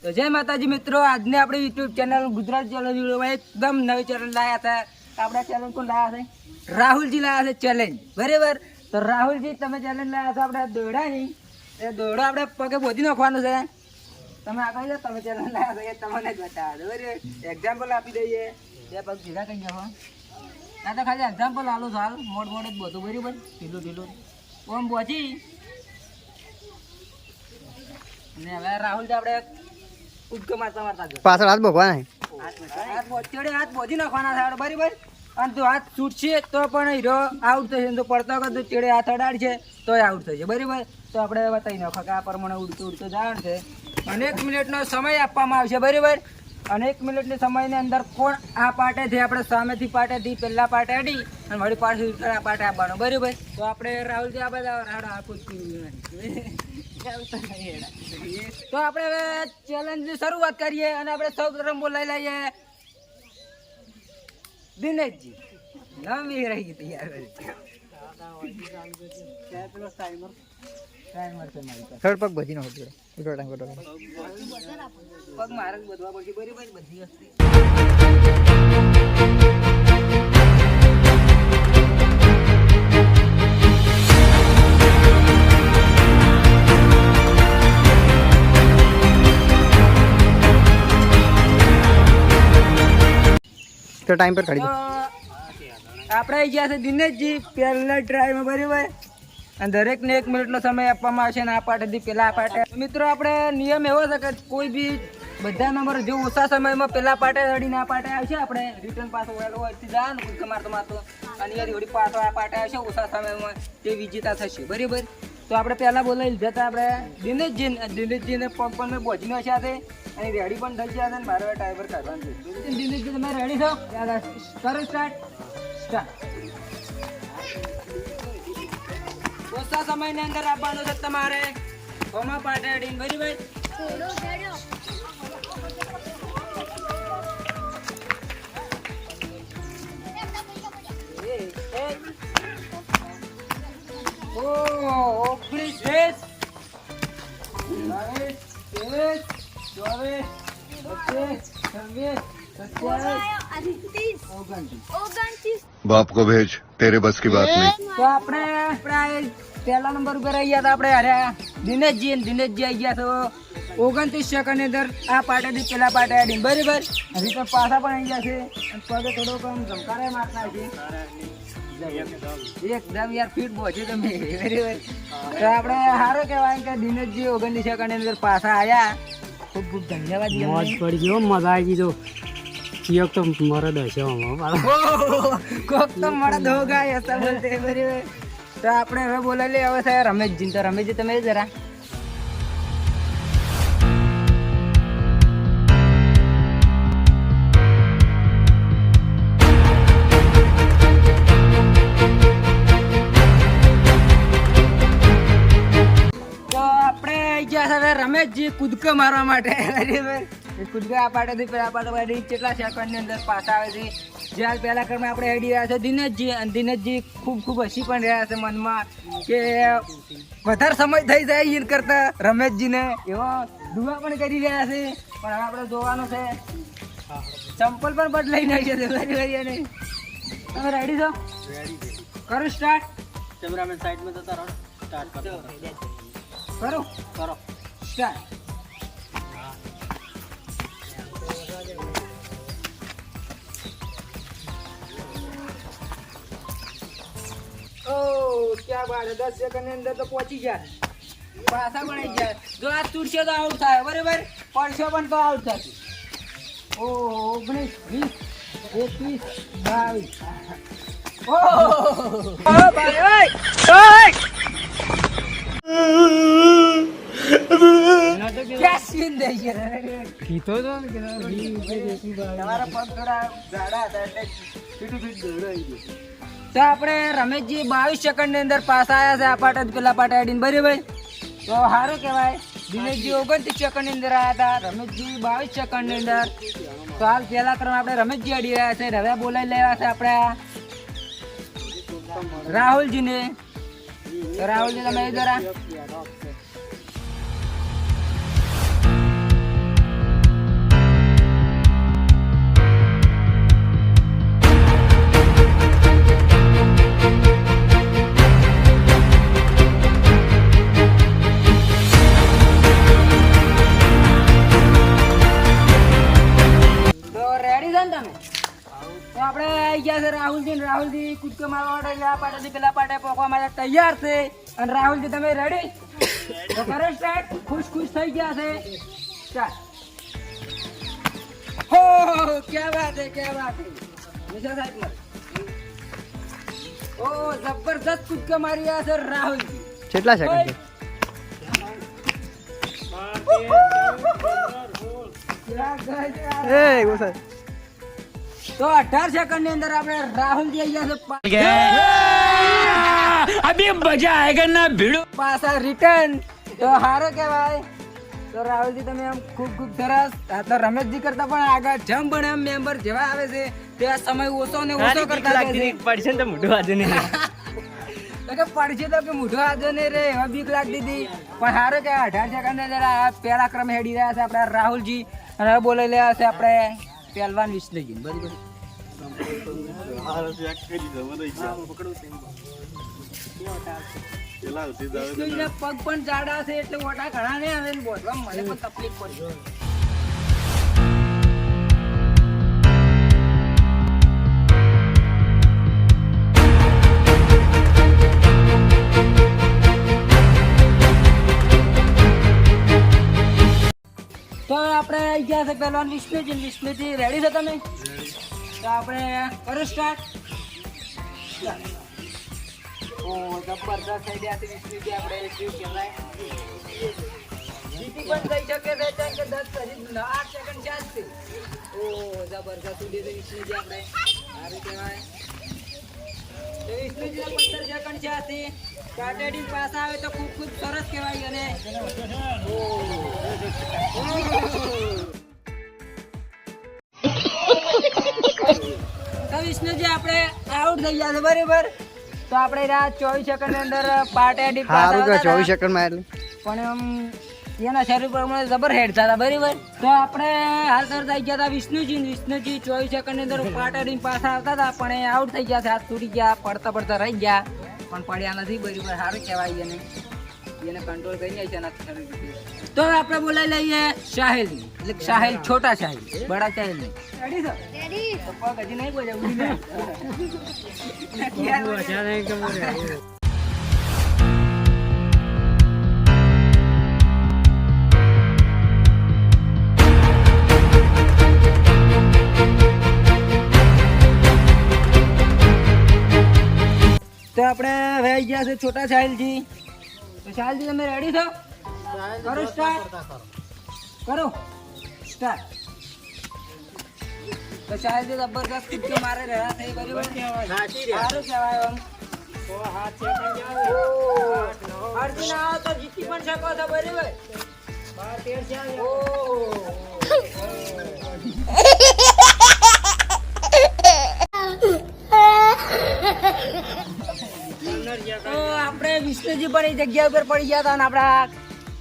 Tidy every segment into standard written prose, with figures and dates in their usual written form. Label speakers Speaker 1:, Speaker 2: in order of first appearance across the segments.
Speaker 1: તો જય માતાજી મિત્રો, આજને આપણે યુટ્યુબ ચેનલ ગુજરાત ચેનલ એકદમ નવી ચેનલ લાયા હતા. આપણા ચેનલ કોણ લાયા છે? રાહુલજી લાયા છે ચેલેન્જ, બરાબર. તો રાહુલજી તમે ચેલેન્જ લાયા છો આપણે દોડાની, એ દોડો આપણે પગે બોધી નાખવાનું છે. તમે આગળ જાઓ, તમે ચેલેન્જ લાયા છો એ તમને જ બતાવે, બરાબર. એક્ઝામ્પલ આપી દઈએ, બે પગ ભેગા થઈ જાઓ. આ તો ખાલી એક્ઝામ્પલ આલો છો, હાલ મોડ મોડ જ બધું, બરાબર. ઢીલું ઢીલું ઓમ પહોંચી. અને હવે રાહુલ આપણે ઉડકો મારતા
Speaker 2: પાછળ હાથ ભગવાન
Speaker 1: હાથ બોધી નાખવાના છે, બરાબર. અને જો હાથ છૂટશે તો પણ હીરો આઉટ થશે, તો પડતા વખત ચેડે હાથ અડાડશે તો આઉટ થશે, બરાબર. તો આપણે બતાવી નાખો કે આ પ્રમાણે ઉડતું ઉડતું જવાનું છે. અને 1 મિનિટનો સમય આપવામાં આવશે, બરાબર. અને 1 મિનિટની સમયની અંદર કોણ આ પાટેથી આપણે સામેથી પાટેથી પહેલા પાટે અડી અને વળી પાછું આ પાટે આપવાનો, બરાબર. તો આપણે રાહુલજી આ બધા તો આપણે હવે ચેલેન્જની શરૂઆત કરીએ. અને આપણે સૌ પ્રથમ બોલાવી લઈએ દિનેશજી. નવી રહી ગઈ યાર,
Speaker 2: થર્ડ પગ ભજી નાખો પગ
Speaker 1: મારે બધવા પડશે, બરાબર. બધી વસ્તુ
Speaker 2: તો ટાઈમ પર કાઢી દો.
Speaker 1: આપણે આવી ગયા છે દિનેશજી પહેલા ટ્રાયમાં, બરાબર. અને દરેકને 1 મિનિટનો સમય આપવામાં આવશે. અને આ પાટેથી પેલા પાટે મિત્રો આપણે નિયમ એવો છે કે કોઈ બી બધા નંબર જો ઓછા સમયમાં પેલા પાટે અડીને આ પાટે આવશે, આપણે રિટર્ન પાછો વહેલો હોયથી જવાનું કૂદકા મારતો મારતો, અને અહીંયાથી પાછો આ પાટે આવશે ઓછા સમયમાં, તે વિજેતા થશે, બરાબર. તો આપણે પહેલાં બોલાવી લીધા હતા આપણે દિનેશજીને પગ પણ મેં બોજીનો સાથે અને રેડી પણ થઈ ગયા છે. અને મારે ટાઈમ પર કાઢવાનું છે. દિનેશજી તમે રેડી છો? કરો સ્ટાર્ટ. ઓછા સમયની અંદર આપવાનું છે તમારે હોમા પાટે અડીને, બરાબર.
Speaker 3: बाप को भेज, तेरे बस की बात नहीं.
Speaker 1: તો આપણે પહેલા નંબર ઉપર આવી ગયા હતા આપણે હાર્યા દિનેશજી આવી ગયા તો 29 સેકન્ડ ની અંદર આ પાટેથી પેલા પાટે આડીને, બરાબર. હજી તો પાછા પણ આવી ગયા છે. પગે થોડોક ધમકારે મારતા છે એકદમ યાર ફીટ પહોંચે તમે, બરાબર. તો આપણે સારું કહેવાય કે દિનેશજી 29 સેકન્ડ ની અંદર પાછા આવ્યા. ખૂબ ખૂબ ધન્યવાદ.
Speaker 4: મોજ પડી ગયો, મજા આવી ગઈ. તો મરદ હશે
Speaker 1: કોક તો મરદ હોગા એસા બોલતે, બરાબર. તો આપણે હવે બોલાવી હવે છે રમેશજી. તો રમેશજી તમે જરા રમેશજી કૂદકો મારવા માટે, બરાબર. કૂદકા આ પાટેથી પેલા પાટે કેટલા સેકન્ડની અંદર પાછા આવે છે. જે હાલ પહેલા ક્રમે આપણે હેડી રહ્યા છે દિનેશજી. અને દિનેશજી ખૂબ ખૂબ હસી પણ રહ્યા છે મનમાં કે વધારે સમય થઈ જાય એ કરતા રમેશજીને એવો દુઆ પણ કરી રહ્યા છે. પણ હવે આપણે જોવાનું છે, ચંપલ પણ બદલાઈ નાખી છે, બરાબર. અને તમે રેડી છો? કરો સ્ટાર્ટ.
Speaker 4: કેમેરામેન સાઈડમાં જતા રહો. સ્ટાર્ટ
Speaker 1: કરો સ્ટાર્ટ. ક્યાં બાર 10 સેકન્ડ ની અંદર તો પહોંચી ગયા, પાછા પણ આવી ગયા. જો આ તૂટશે તો આઉટ થાય, બરાબર. પડશે પણ તો આઉટ થશે. 19 20 21 તો આપણે રમેશજી 22 સેકન્ડ ની અંદર પાછા આવ્યા છે આ પાટે પેલા પાટે અડીને, બરાબર. તો સારું કહેવાય. દિનેશજી 29 સેકન્ડ ની અંદર આવ્યા હતા, રમેશજી 22 સેકન્ડ ની અંદર. તો હાલ પહેલા ક્રમ આપણે રમેશજી અડી રહ્યા છે. હવે બોલાવી લેવા છે આપણે રાહુલજીને. રાહુલજી તમે જરા કૂદકો મારવા માટે એટલે આ પાટેથી પેલા પાટે પહોંચવા માટે તૈયાર છે. અને રાહુલજી તમે રેડી? તો કરો સ્ટાર્ટ. ખુશ થઈ ગયા છે. સ્ટાર્ટ. હો क्या बात है निशा साहब ने ओ जबरदस्त कूदका मारी है सर राहुल जी.
Speaker 2: કેટલા સેકન્ડ છે? એ ઓસા
Speaker 1: તો 18 સેકન્ડ ની અંદર આપણે રાહુલજી આવી ગયા છે. અભી મજા આયેગા ના ભીડો પાછા રિટર્ન. તો હારો કહેવાય. તો રાહુલજી તમે આમ ખૂબ સરસ. આ તો રમેશજી કરતા પણ આગળ જમ પણ એમ મેમ્બર જેવા આવે છે તે સમય ઓછો ને ઓછો કરતા
Speaker 4: પડશે ને તો મોઢું વાજુ નહીં.
Speaker 1: તો કે પડશે તો કે મોઢું આજો ને રે હવે બીક લાગતી હતી. પણ હારો કે 18 સેકન્ડ ને જરા પહેલા ક્રમે હેડી રહ્યા છે આપણા રાહુલજી. અને હવે બોલાઈ રહ્યા છે આપણે પહેલવાન વિષ્ણુજી. બરાબર વિષ્ણુજીના પગ પણ જાડા છે એટલે ઓટા ઘણા ને આવે ને બોલવા મને પણ તકલીફ પડી. તો આપણે આવી ગયા છે પહેલવાન વિષ્ણુજી રેડી છો તમે? તો આપણે કરો સ્ટાર્ટ. ઓ જબરદસ્ત થઈ ગયા છે વિષ્ણુજી. આપણે શું કહેવાય જીતી પણ થઈ શકે છે કેમ કે 8 સેકન્ડ ચાન્સ છે. ઓ જબરદસ્ત ઉડી છે વિષ્ણુજી. આપણે સારું કહેવાય. તો વિષ્ણુજીના 15 સેકન્ડ છે આથી કાટેડી પાસ આવે તો ખૂબ સરસ કહેવાય. અને તો વિષ્ણુજી આપણે આઉટ થઈ ગયા છે બરાબર. તો આપણે 24 સેકન્ડ ની અંદર પાટેડી પાસ
Speaker 2: સારું કે
Speaker 1: આવતા
Speaker 2: 24 સેકન્ડ માં એટલે
Speaker 1: પણ આમ એના શરીર પર હમણાં જબર હેડ થતા બરાબર. તો આપણે હાલ તરત આવી ગયા હતા વિષ્ણુજી 24 સેકન્ડ ની અંદર પાટેડી પાસ આવતા હતા પણ એ આઉટ થઈ ગયા છે. હાથ તૂટી ગયા, પડતા રહી ગયા પણ પડ્યા નથી બરાબર. સારું કહેવાય. એને કંટ્રોલ કરી જાય છે એના શરીર. તો હવે આપણે બોલાવી લઈએ સાહેલ. એટલે સાહેલ છોટા સાહેલ, બડા સાહેલ નહીં. રેડી છો? તો પગ હજી નહીં બોલ્યા ઉડી જાય. તો આપણે હવે આવી ગયા છે છોટા સાહેલજી. તો સાહેલજી તમે રેડી છો? કરો સ્ટાર્ટ. કરો સ્ટાર્ટ. તો સાહેલજી જબરદસ્ત કૂદકો મારે રહ્યા છે બરાબર. સારું કહેવાય. આમ અર્જુન આવો તો જીતી પણ શકો છો બરાબર. તો આપણે વિષ્ણુજી પણ એ જગ્યા ઉપર પડી ગયા હતા અને આપણા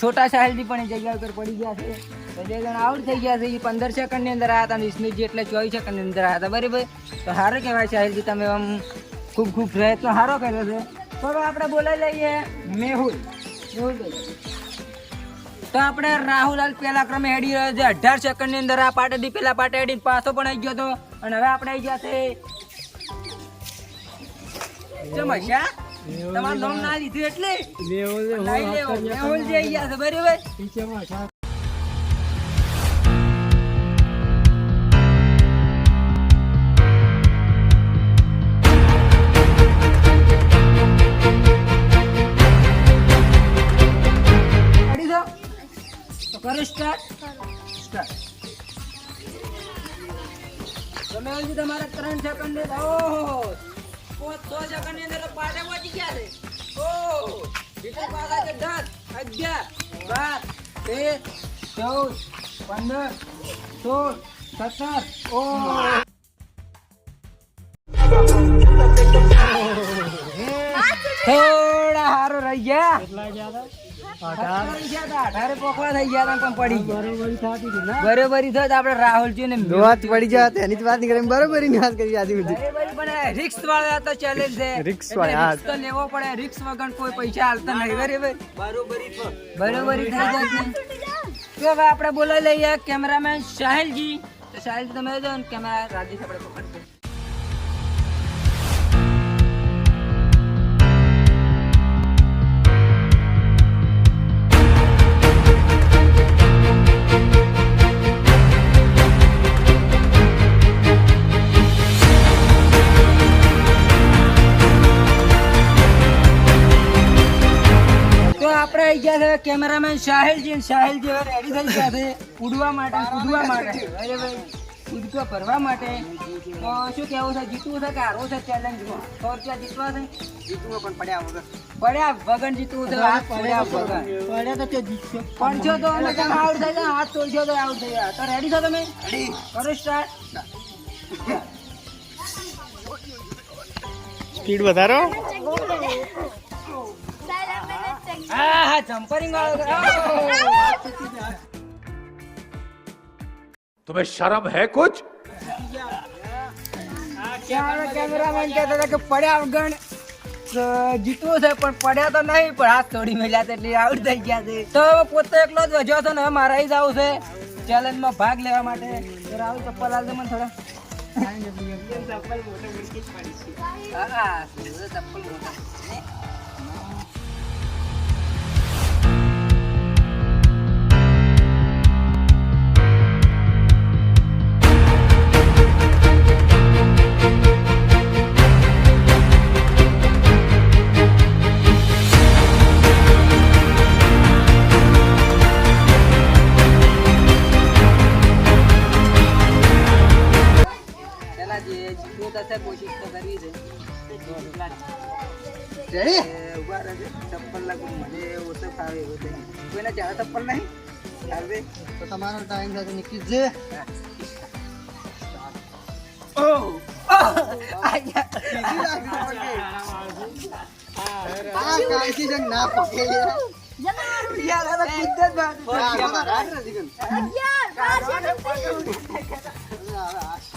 Speaker 1: છોટા સાહેલજી પણ એ જગ્યા ઉપર પડી ગયા છે. તો 2 જણ આઉટ થઈ ગયા છે. એ 15 સેકન્ડ ની અંદર આવ્યા હતા. વિષ્ણુજી એટલે 24 સેકન્ડ ની અંદર આવ્યા હતા બરાબર. તો સારું કહેવાય સાહેલજી. તમે આમ ખૂબ પ્રયત્ન સારો કર્યો છે. તો હવે આપણે બોલાવી લઈએ મેહુલભાઈ. તો આપણે રાહુલ હાલ પહેલા ક્રમે હેડી રહ્યો છે 18 સેકન્ડ ની અંદર. આ પાટેથી પેલા પાટે હેડીને પાછો પણ આવી ગયો હતો. અને હવે આપણે આવી ગયા છે ચમચા. તમારું નામ ના લીધું એટલે મેહુલજી આવી ગયા છે બરાબર. કરો સ્ટાર્ટ. મેહુલજી તમારા 3 સેકન્ડ. ઓહો 6 સેકન્ડ ની અંદર પાટે પહોંચી ગયા છે. ઓહો જીતે પાછા છે 10 11 12 13 14 15 16 17. ઓહો થોડા હારો રહી ગયા. 18 પોખવા થઈ ગયા પણ પડી ગયા. બરોબરી થત આપણે રાહુલજી ને
Speaker 2: વાત પડી જાય તેની જ વાત નહીં કરી. બરોબરી ની વાત કરી આજી બધી.
Speaker 1: બરોબરી પણ રિસ્ક વાળા તો ચેલેન્જ છે.
Speaker 2: રિસ્ક વાળા
Speaker 1: તો લેવો પડે. રિસ્ક વગર કોઈ પૈસા હાલતા નહીં બરોબર. બરોબરી થઈ જાય છે. તો હવે આપણે બોલાવી લઈએ કેમેરામેન સાહેલજી. તો સાહેલજી તમે જો કેમેરા રાજેશ આપણે પકડજો. છે કેમેરામેન સાહિલજી અને સાહિલજી હવે રેડી થઈ ગયા છે કૂદવા માટે અરે ભાઈ કૂદકો ભરવા માટે તો શું કેવું છે જીતવું છે કે હારવું છે ચેલેન્જમાં 100 રૂપિયા જીતવા છે
Speaker 2: જીતવું પણ પડ્યા
Speaker 1: વગર જીતવું છે હાથ પડ્યા વગર
Speaker 2: પડ્યા તો તે જીતશો
Speaker 1: પડશો તો અમે કેમ આઉટ થઈ જાય હાથ તોડશો તો આઉટ થઈ જાય તો રેડી છો તમે કરો સ્ટાર્ટ
Speaker 2: સ્પીડ વધારો
Speaker 1: હા જમ્પરિંગ વાળો
Speaker 5: तुम्हें शर्म है कुछ
Speaker 1: કેમેરામેન કહેતા હતા કે પડ્યા વગર જીતવું છે પણ પડ્યા તો નહીં પણ હાથ તોડી મેલ્યા છે એટલે આઉટ થઈ ગયા છે તો પોતે એકલો જ વજ્યો હતો ને હવે મારે જ આવું છે ચેલેન્જમાં ભાગ લેવા માટે રાહુલ ચપ્પલ આવશે મને થોડા હા ચપ્પલ મોટા કોશિશ તો કરવી છે ઉભા રહેજે ચપ્પલ લાગુ મને ઓછો ફાવે એવું છે કોઈને ચાર ચપ્પલ નહીં આવે
Speaker 2: તો તમારો ટાઈમ સાથે નીકળી જશે કાલથી જંગ ના પકે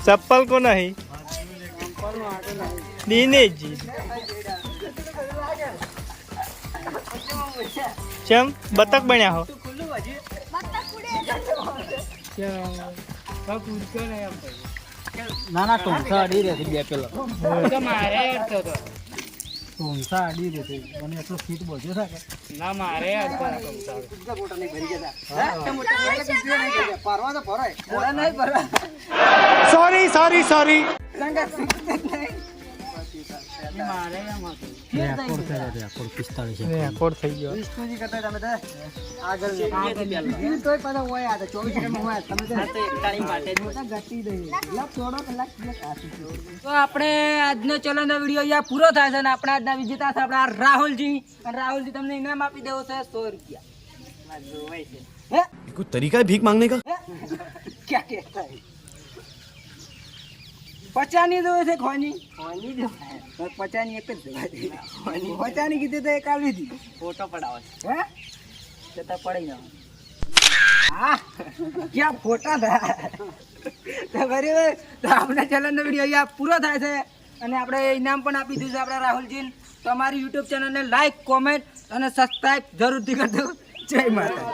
Speaker 6: चप्पल को नहीं दिनेश जी चम बतख बन्या हो
Speaker 2: ના ના ટોંસા અડી રહે બે પેલો
Speaker 4: મારે અડતો હતો
Speaker 2: ટોંસા અડી રહે મને એટલો ફીટ બોજો છે
Speaker 4: ના મારે અડતો
Speaker 2: પરવા તો ભરાય
Speaker 1: મોડા નહીં ભરવા
Speaker 6: सॉरी सॉरी सॉरी રેકોર્ડ થઈ ગયો
Speaker 2: વિષ્ણુજી કરતા તમે તો આગળ તોય પાછા હોય આ તો 24 સેકન્ડ હોય તમે તો મોટા ગટી દઈ થોડો કલાક
Speaker 1: તો આપણે આજનો ચેલેન્જનો વિડીયો અહીંયા પૂરો થાય છે અને આપણા આજના વિજેતા છે આપણા રાહુલજી અને રાહુલજી તમને ઇનામ આપી દેવો છે 100 રૂપિયા હે
Speaker 5: कोई तरीका है भीख मांगने का
Speaker 1: क्या कहता है 50 ની જોવે છે ખોની જો 50 ની એક જ જોવે છે 50 ની કીધી તો એક આવી હતી ફોટો પડાવે હે જતા પડી જાવ હા ક્યાં ફોટા થા તો બરાબર તો આપણે ચેલેન્જનો વિડીયો અહીંયા પૂરો થાય છે અને આપણે ઇનામ પણ આપી દીધું છે આપણા રાહુલજીને તો અમારી યુટ્યુબ ચેનલને લાઈક કોમેન્ટ અને સબસ્ક્રાઇબ જરૂરથી કરજો જય માતા